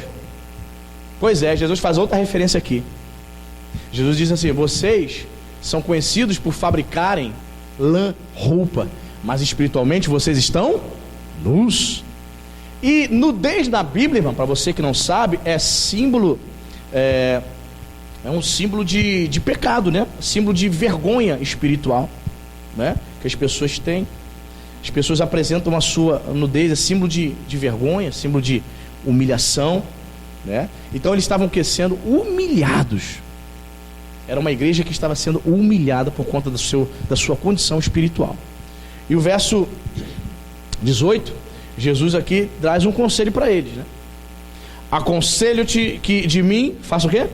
Pois é, Jesus faz outra referência aqui. Jesus diz assim: vocês são conhecidos por fabricarem lã, roupa, mas espiritualmente vocês estão nus. E nudez na Bíblia, irmão, para você que não sabe, é símbolo, é um símbolo de pecado, né? Símbolo de vergonha espiritual, né? Que as pessoas têm. As pessoas apresentam a sua nudez, é símbolo de vergonha, símbolo de humilhação. né? Então eles estavam sendo humilhados. Era uma igreja que estava sendo humilhada por conta da sua condição espiritual. E o verso 18, Jesus aqui traz um conselho para eles, né? Aconselho-te que de mim, faça o quê?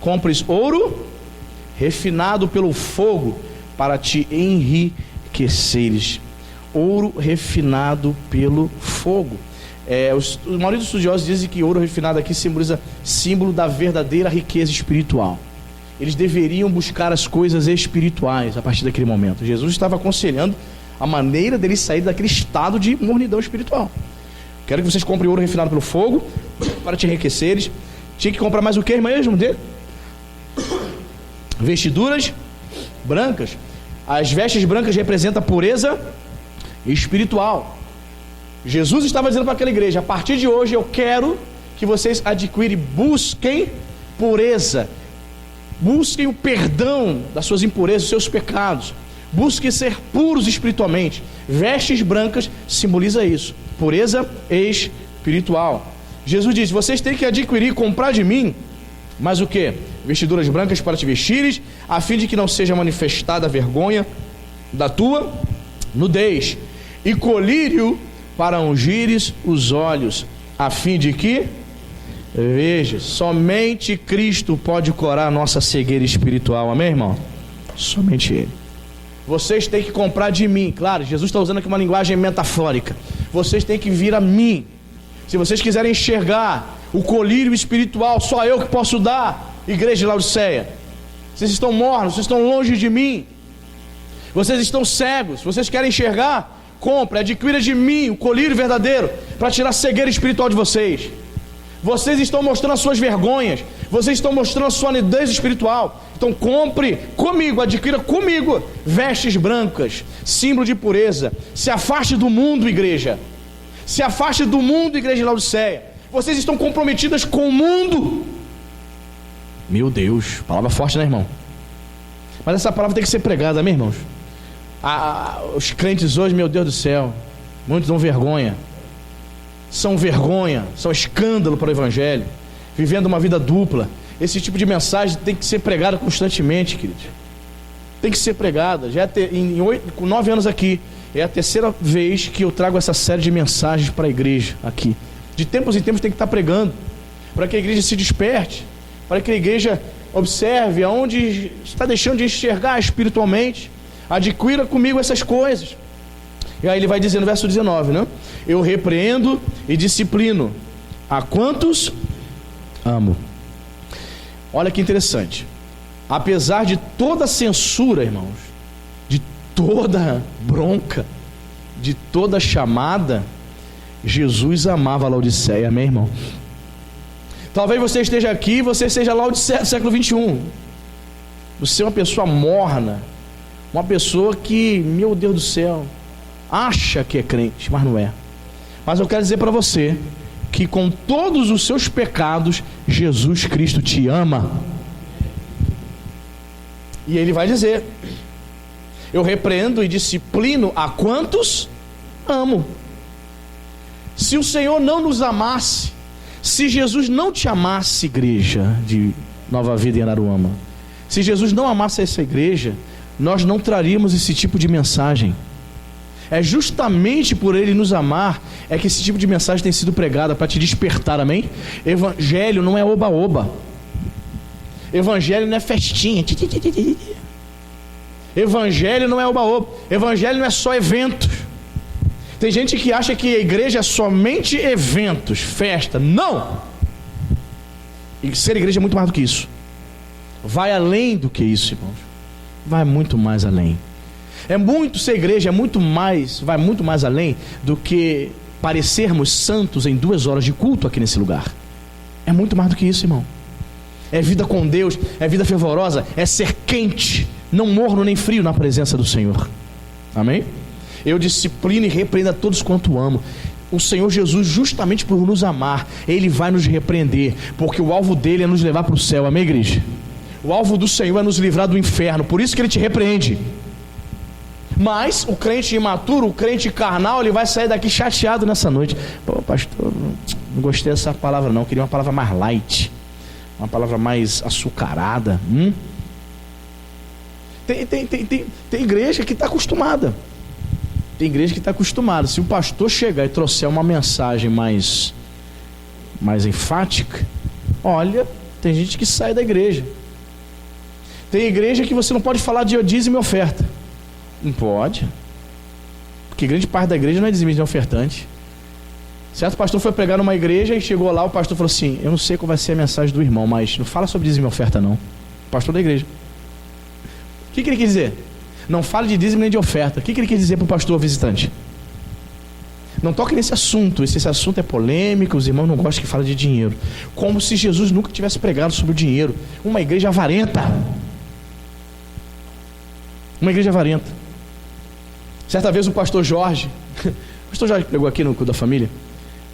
Compres ouro refinado pelo fogo para te enriqueceres. Ouro refinado pelo fogo. A maioria dos estudiosos dizem que ouro refinado aqui simboliza símbolo da verdadeira riqueza espiritual. Eles deveriam buscar as coisas espirituais a partir daquele momento. Jesus estava aconselhando a maneira deles sair daquele estado de mornidão espiritual. Quero que vocês comprem ouro refinado pelo fogo para te enriqueceres. Tinha que comprar mais o que, irmã, mesmo dele? Vestiduras brancas. As vestes brancas representam a pureza espiritual. Jesus estava dizendo para aquela igreja: a partir de hoje eu quero que vocês adquirem, busquem pureza, busquem o perdão das suas impurezas, dos seus pecados, busquem ser puros espiritualmente. Vestes brancas simboliza isso, pureza espiritual. Jesus disse: vocês têm que adquirir, comprar de mim, mas o que? Vestiduras brancas para te vestires, a fim de que não seja manifestada a vergonha da tua nudez, e colírio para ungires os olhos, a fim de que veja. Somente Cristo pode curar a nossa cegueira espiritual, amém, irmão? Somente Ele. Vocês têm que comprar de mim. Claro, Jesus está usando aqui uma linguagem metafórica. Vocês têm que vir a mim. Se vocês quiserem enxergar o colírio espiritual, só eu que posso dar. Igreja de Laodiceia, vocês estão mornos, vocês estão longe de mim, vocês estão cegos. Vocês querem enxergar? Compre, adquira de mim o colírio verdadeiro para tirar a cegueira espiritual de vocês. Vocês estão mostrando as suas vergonhas, vocês estão mostrando a sua nudez espiritual. Então compre comigo, adquira comigo vestes brancas, símbolo de pureza. Se afaste do mundo, igreja. Se afaste do mundo, igreja de Laodiceia. Vocês estão comprometidas com o mundo. Meu Deus, palavra forte, né, irmão? Mas essa palavra tem que ser pregada, amém, irmãos? Os crentes hoje, meu Deus do céu, muitos dão vergonha, são escândalo para o evangelho, vivendo uma vida dupla. Esse tipo de mensagem tem que ser pregada constantemente, queridos. Tem que ser pregada. Já com 9 anos aqui, é a terceira vez que eu trago essa série de mensagens para a igreja aqui. De tempos em tempos tem que estar pregando, para que a igreja se desperte, para que a igreja observe aonde está deixando de enxergar espiritualmente. Adquira comigo essas coisas. E aí ele vai dizer no verso 19, né? Eu repreendo e disciplino a quantos amo. Olha que interessante. Apesar de toda censura, irmãos, de toda bronca, de toda chamada, Jesus amava a Laodiceia, amém, irmão? Talvez você esteja aqui, você seja Laodiceia do século 21. Você é uma pessoa morna, uma pessoa que, meu Deus do céu, acha que é crente, mas não é. Mas eu quero dizer para você que com todos os seus pecados, Jesus Cristo te ama. E ele vai dizer: eu repreendo e disciplino a quantos amo. Se o Senhor não nos amasse, se Jesus não te amasse, igreja de Nova Vida em Araruama, se Jesus não amasse essa igreja, nós não traríamos esse tipo de mensagem. É justamente por Ele nos amar é que esse tipo de mensagem tem sido pregada para te despertar, amém? Evangelho não é oba-oba. Evangelho não é festinha. Evangelho não é oba-oba. Evangelho não é só eventos. Tem gente que acha que a igreja é somente eventos, festa. Não! E ser igreja é muito mais do que isso. Vai além do que isso, irmãos. Vai muito mais além. Ser igreja vai muito mais além do que parecermos santos em 2 horas de culto aqui nesse lugar. É muito mais do que isso, irmão. É vida com Deus, é vida fervorosa, é ser quente, não morno nem frio na presença do Senhor. Amém? Eu disciplino e repreendo a todos quanto amo. O Senhor Jesus, justamente por nos amar, Ele vai nos repreender, porque o alvo dele é nos levar para o céu, amém, igreja? O alvo do Senhor é nos livrar do inferno, por isso que Ele te repreende. Mas o crente imaturo, o crente carnal, ele vai sair daqui chateado nessa noite. Pô, pastor, Não gostei dessa palavra não, eu queria uma palavra mais light, uma palavra mais açucarada. Tem igreja que está acostumada. Tem igreja que está acostumada. Se o pastor chegar e trouxer uma mensagem mais enfática, olha, tem gente que sai da igreja. Tem igreja que você não pode falar de dízimo e oferta. Não pode. Porque grande parte da igreja não é dizimista, é ofertante. Certo pastor foi pregar numa igreja e chegou lá, o pastor falou assim: eu não sei qual vai ser a mensagem do irmão, mas não fala sobre dízimo e oferta não. Pastor da igreja. O que ele quis dizer? Não fale de dízimo nem de oferta. O que ele quis dizer para o pastor visitante? Não toque nesse assunto. Esse assunto é polêmico, os irmãos não gostam que fale de dinheiro. Como se Jesus nunca tivesse pregado sobre o dinheiro. Uma igreja avarenta. Uma igreja avarenta. Certa vez o pastor Jorge pregou aqui no culto da família.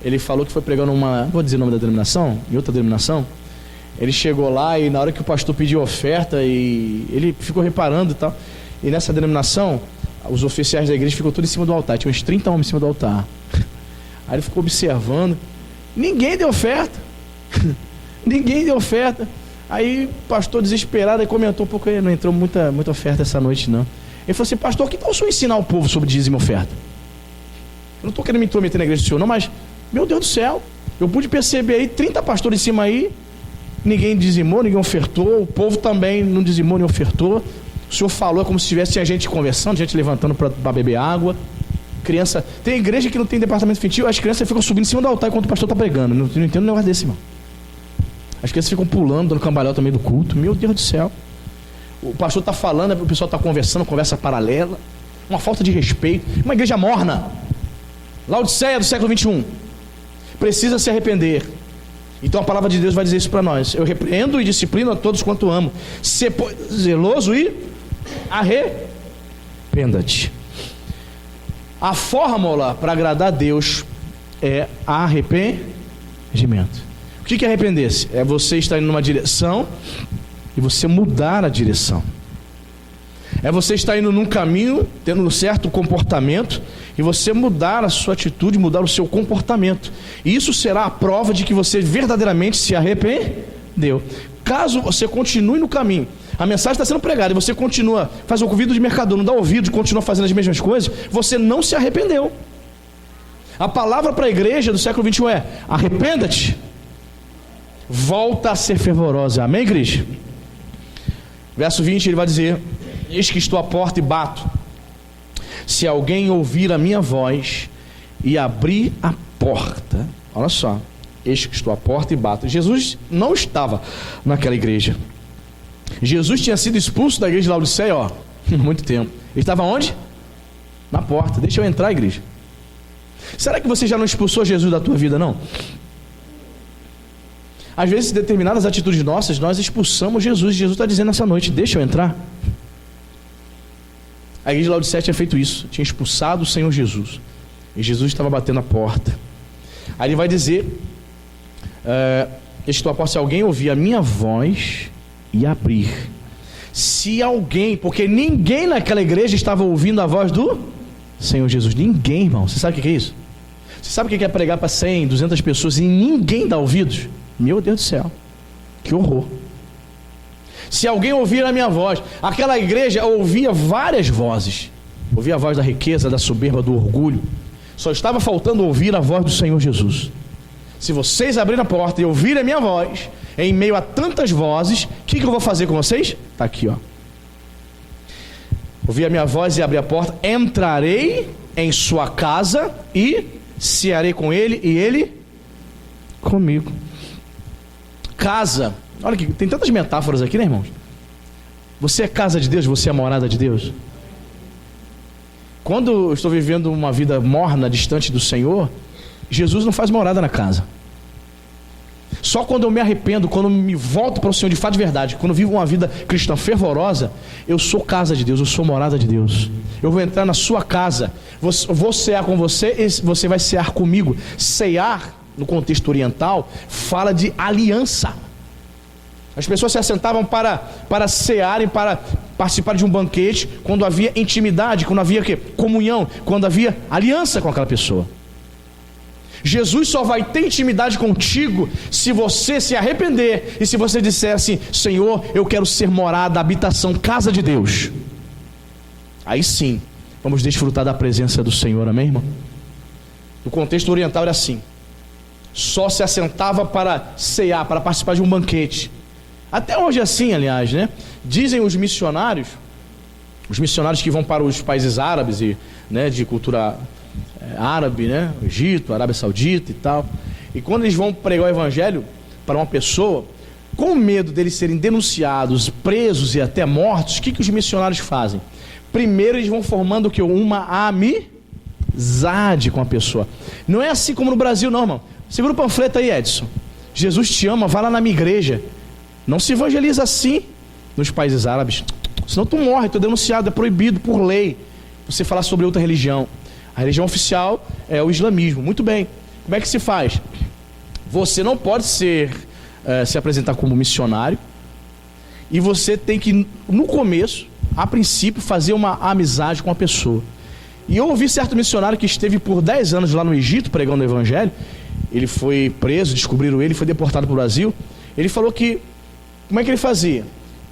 Ele falou que foi pregando não vou dizer o nome da denominação, em outra denominação. Ele chegou lá e na hora que o pastor pediu oferta, e ele ficou reparando e tal. E nessa denominação, os oficiais da igreja ficou todos em cima do altar. Tinha uns 30 homens em cima do altar. Aí ele ficou observando. Ninguém deu oferta. Ninguém deu oferta. Aí o pastor desesperado aí comentou um pouco, não entrou muita oferta essa noite não. Ele falou assim: pastor, que tal o senhor ensinar o povo sobre dízimo e oferta? Eu não estou querendo me intrometer na igreja do senhor não, mas meu Deus do céu, eu pude perceber aí 30 pastores em cima aí, ninguém dizimou, ninguém ofertou, o povo também não dizimou nem ofertou. O senhor falou como se tivesse gente conversando, gente levantando para beber água. Criança, tem igreja que não tem departamento infantil, as crianças ficam subindo em cima do altar enquanto o pastor está pregando. Não entendo um negócio desse, irmão. As crianças ficam pulando, dando cambalhota no meio do culto. Meu Deus do céu. O pastor está falando, o pessoal está conversando, conversa paralela. Uma falta de respeito. Uma igreja morna. Laodiceia do século 21. Precisa se arrepender. Então a palavra de Deus vai dizer isso para nós: eu repreendo e disciplino a todos quanto amo. Ser zeloso e arrependa-te. A fórmula para agradar a Deus é arrependimento. O que é arrepender-se? É você estar indo numa direção e você mudar a direção. É você estar indo num caminho, tendo um certo comportamento, e você mudar a sua atitude, mudar o seu comportamento. E isso será a prova de que você verdadeiramente se arrependeu. Caso você continue no caminho, a mensagem está sendo pregada e você continua, faz o ouvido de mercador, não dá ouvido e continua fazendo as mesmas coisas, você não se arrependeu. A palavra para a igreja do século 21 é: arrependa-te, volta a ser fervorosa. Amém, igreja? Verso 20, ele vai dizer: eis que estou à porta e bato. Se alguém ouvir a minha voz e abrir a porta. Olha só, eis que estou à porta e bato. Jesus não estava naquela igreja. Jesus tinha sido expulso da igreja de Laodiceia, há muito tempo. Ele estava onde? Na porta. Deixa eu entrar, igreja. Será que você já não expulsou Jesus da tua vida, não? Às vezes, determinadas atitudes nossas, nós expulsamos Jesus. Jesus está dizendo nessa noite: deixa eu entrar. A igreja de Laodiceia tinha feito isso, tinha expulsado o Senhor Jesus, e Jesus estava batendo a porta. Aí ele vai dizer: estou à porta, se alguém ouvir a minha voz e abrir. Se alguém, porque ninguém naquela igreja estava ouvindo a voz do Senhor Jesus. Ninguém, irmão. Você sabe o que é isso? Você sabe o que é pregar para 100, 200 pessoas e ninguém dá ouvidos? Meu Deus do céu, que horror. Se alguém ouvir a minha voz, aquela igreja ouvia várias vozes, ouvia a voz da riqueza, da soberba, do orgulho. Só estava faltando ouvir a voz do Senhor Jesus. Se vocês abrirem a porta e ouvirem a minha voz, em meio a tantas vozes, o que eu vou fazer com vocês? Está aqui, ó. Ouvir a minha voz e abrir a porta, entrarei em sua casa e cearei com ele e ele comigo. Casa. Olha aqui, tem tantas metáforas aqui, né, irmãos? Você é casa de Deus, você é morada de Deus. Quando eu estou vivendo uma vida morna, distante do Senhor, Jesus não faz morada na casa. Só quando eu me arrependo, quando eu me volto para o Senhor de fato de verdade, quando eu vivo uma vida cristã fervorosa, eu sou casa de Deus, eu sou morada de Deus. Eu vou entrar na sua casa, vou cear com você e você vai cear comigo. Cear, no contexto oriental, fala de aliança. As pessoas se assentavam para cearem, para participar de um banquete, quando havia intimidade, quando havia comunhão, quando havia aliança com aquela pessoa. Jesus só vai ter intimidade contigo se você se arrepender e se você disser assim: Senhor, eu quero ser morada, habitação, casa de Deus. Aí sim, vamos desfrutar da presença do Senhor, amém, irmão? No contexto oriental era assim: só se assentava para cear, para participar de um banquete. Até hoje é assim, aliás, né? Dizem os missionários que vão para os países árabes, e, né, de cultura árabe, né? Egito, Arábia Saudita e tal. E quando eles vão pregar o evangelho para uma pessoa, com medo deles serem denunciados, presos e até mortos, o que os missionários fazem? Primeiro eles vão formando o que? Uma amizade com a pessoa. Não é assim como no Brasil, não, irmão. Segura o panfleto aí, Edson. Jesus te ama, vai lá na minha igreja. Não se evangeliza assim nos países árabes. Senão tu morre, tu é denunciado, é proibido por lei você falar sobre outra religião. A religião oficial é o islamismo. Muito bem. Como é que se faz? Você não pode se apresentar como missionário, e você tem que, no começo, a princípio, fazer uma amizade com a pessoa. E eu ouvi certo missionário que esteve por 10 anos lá no Egito pregando o evangelho. Ele foi preso, descobriram ele, foi deportado para o Brasil. Ele falou que, como é que ele fazia?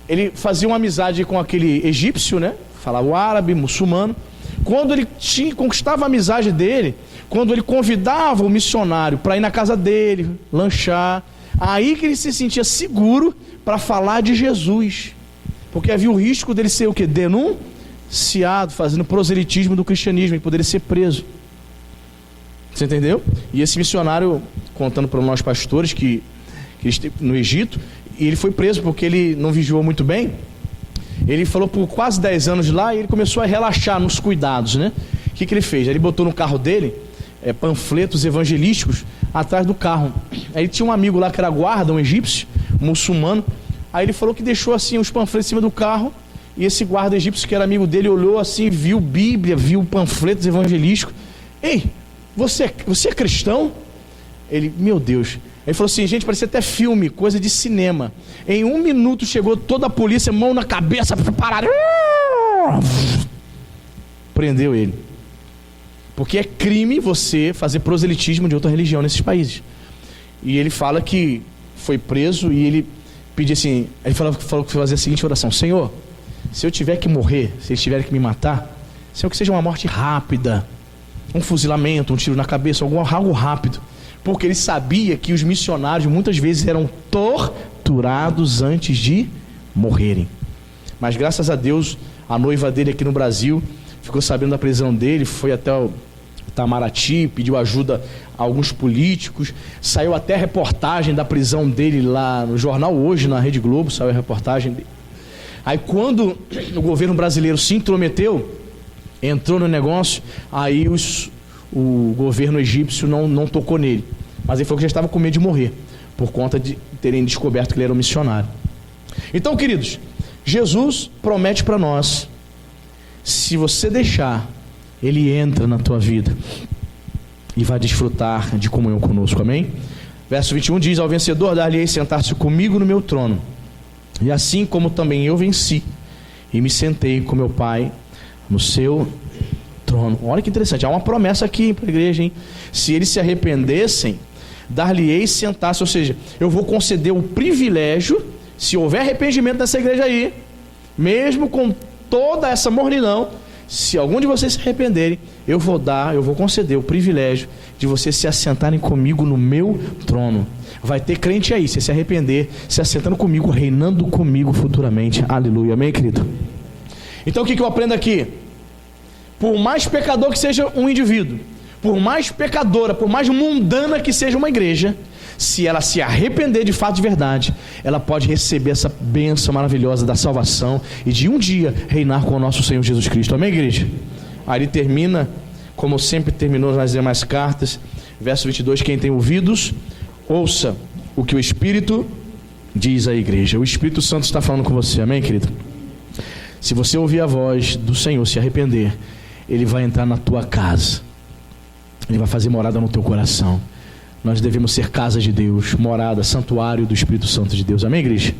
Ele fazia uma amizade com aquele egípcio, né? Falava o árabe, muçulmano. Quando ele conquistava a amizade dele, quando ele convidava o missionário para ir na casa dele, lanchar, aí que ele se sentia seguro para falar de Jesus. Porque havia o risco dele ser o quê? Denunciado, fazendo proselitismo do cristianismo, e poderia ser preso. Você entendeu? E esse missionário, contando para nós pastores que ele esteve no Egito, e ele foi preso porque ele não vigiou muito bem. Ele falou por quase 10 anos lá, e ele começou a relaxar nos cuidados, né? O que ele fez? Ele botou no carro dele panfletos evangelísticos atrás do carro. Aí tinha um amigo lá que era guarda, um egípcio, muçulmano. Aí ele falou que deixou assim os panfletos em cima do carro, e esse guarda egípcio que era amigo dele olhou assim, viu Bíblia, viu panfletos evangelísticos. Ei, você é cristão? Ele, meu Deus. Ele falou assim: gente, parecia até filme, coisa de cinema. Em 1 minuto chegou toda a polícia, mão na cabeça, pararam, prendeu ele. Porque é crime você fazer proselitismo de outra religião nesses países. E ele fala que foi preso, e ele pediu assim, ele falou que fazia a seguinte oração: Senhor, se eu tiver que morrer, se eles tiverem que me matar, Senhor, que seja uma morte rápida, um fuzilamento, um tiro na cabeça, algo rápido. Porque ele sabia que os missionários muitas vezes eram torturados antes de morrerem. Mas graças a Deus, a noiva dele aqui no Brasil ficou sabendo da prisão dele, foi até o Itamaraty, pediu ajuda a alguns políticos, saiu até a reportagem da prisão dele lá no jornal Hoje, na Rede Globo, saiu a reportagem dele. Aí quando o governo brasileiro se intrometeu, entrou no negócio, aí o governo egípcio não tocou nele. Mas ele falou que já estava com medo de morrer, por conta de terem descoberto que ele era um missionário. Então, queridos, Jesus promete para nós: se você deixar, Ele entra na tua vida e vai desfrutar de comunhão conosco, amém? Verso 21 diz: ao vencedor dar-lhe-ei sentar-se comigo no meu trono, e assim como também eu venci e me sentei com meu Pai no seu trono. Olha que interessante, há uma promessa aqui para a igreja, hein? Se eles se arrependessem, dar-lhe-ei sentar-se, ou seja, eu vou conceder o privilégio, se houver arrependimento nessa igreja aí, mesmo com toda essa mornidão, se algum de vocês se arrependerem, eu vou conceder o privilégio de vocês se assentarem comigo no meu trono. Vai ter crente aí, se arrepender, se assentando comigo, reinando comigo futuramente. Aleluia, amém, querido? Então o que eu aprendo aqui? Por mais pecador que seja um indivíduo, por mais pecadora, por mais mundana que seja uma igreja, se ela se arrepender de fato, de verdade, ela pode receber essa bênção maravilhosa da salvação e de um dia reinar com o nosso Senhor Jesus Cristo. Amém, igreja? Aí ele termina, como sempre terminou nas demais cartas, verso 22, quem tem ouvidos, ouça o que o Espírito diz à igreja. O Espírito Santo está falando com você, amém, querido? Se você ouvir a voz do Senhor, se arrepender, Ele vai entrar na tua casa, Ele vai fazer morada no teu coração. Nós devemos ser casa de Deus, morada, santuário do Espírito Santo de Deus, amém, igreja?